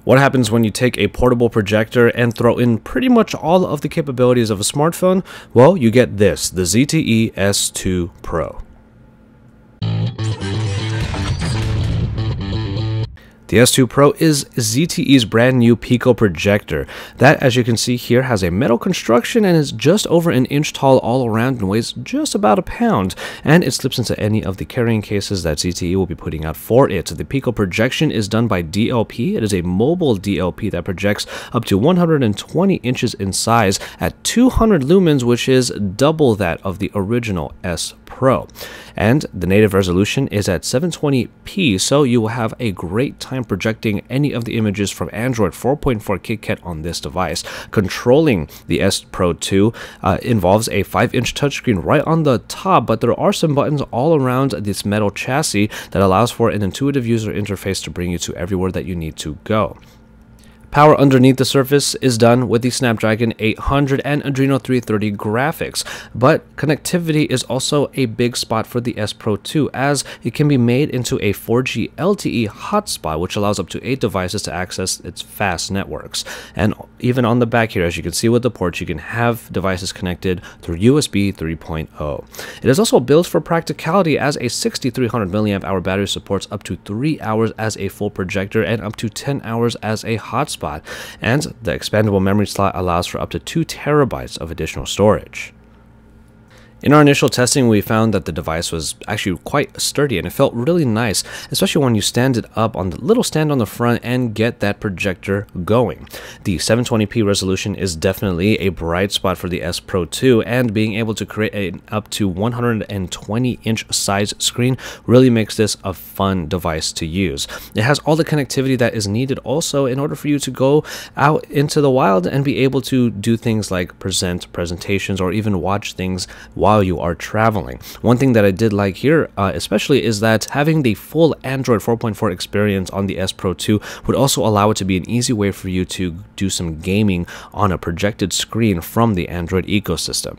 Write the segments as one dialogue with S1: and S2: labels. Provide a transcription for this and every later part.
S1: What happens when you take a portable projector and throw in pretty much all of the capabilities of a smartphone? Well, you get this, the ZTE S2 The S2 Pro is ZTE's brand new Pico projector. That, as you can see here, has a metal construction and is just over an inch tall all around and weighs just about a pound. And it slips into any of the carrying cases that ZTE will be putting out for it. The Pico projection is done by DLP. It is a mobile DLP that projects up to 120 inches in size at 200 lumens, which is double that of the original S Pro. And the native resolution is at 720p, so you will have a great time projecting any of the images from Android 4.4 KitKat on this device. Controlling the S Pro 2 involves a 5-inch touchscreen right on the top, but there are some buttons all around this metal chassis that allows for an intuitive user interface to bring you to everywhere that you need to go. Power underneath the surface is done with the Snapdragon 800 and Adreno 330 graphics, but connectivity is also a big spot for the S Pro 2, as it can be made into a 4G LTE hotspot, which allows up to 8 devices to access its fast networks. And even on the back here, as you can see with the ports, you can have devices connected through USB 3.0. It is also built for practicality, as a 6300 mAh battery supports up to 3 hours as a full projector and up to 10 hours as a hotspot. And the expandable memory slot allows for up to 2 terabytes of additional storage. In our initial testing, we found that the device was actually quite sturdy and it felt really nice, especially when you stand it up on the little stand on the front and get that projector going. The 720p resolution is definitely a bright spot for the S Pro 2, and being able to create an up to 120-inch size screen really makes this a fun device to use. It has all the connectivity that is needed also in order for you to go out into the wild and be able to do things like present presentations or even watch things while you are traveling. One thing that I did like here especially is that having the full Android 4.4 experience on the S Pro 2 would also allow it to be an easy way for you to do some gaming on a projected screen from the Android ecosystem.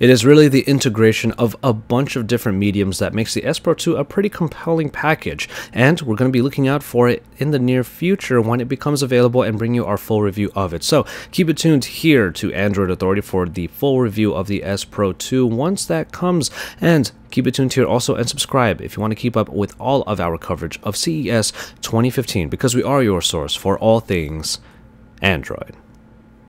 S1: It is really the integration of a bunch of different mediums that makes the S Pro 2 a pretty compelling package, and we're going to be looking out for it in the near future when it becomes available and bring you our full review of it. So keep it tuned here to Android Authority for the full review of the S Pro 2 once that comes, and keep it tuned here also and subscribe if you want to keep up with all of our coverage of CES 2015, because we are your source for all things Android.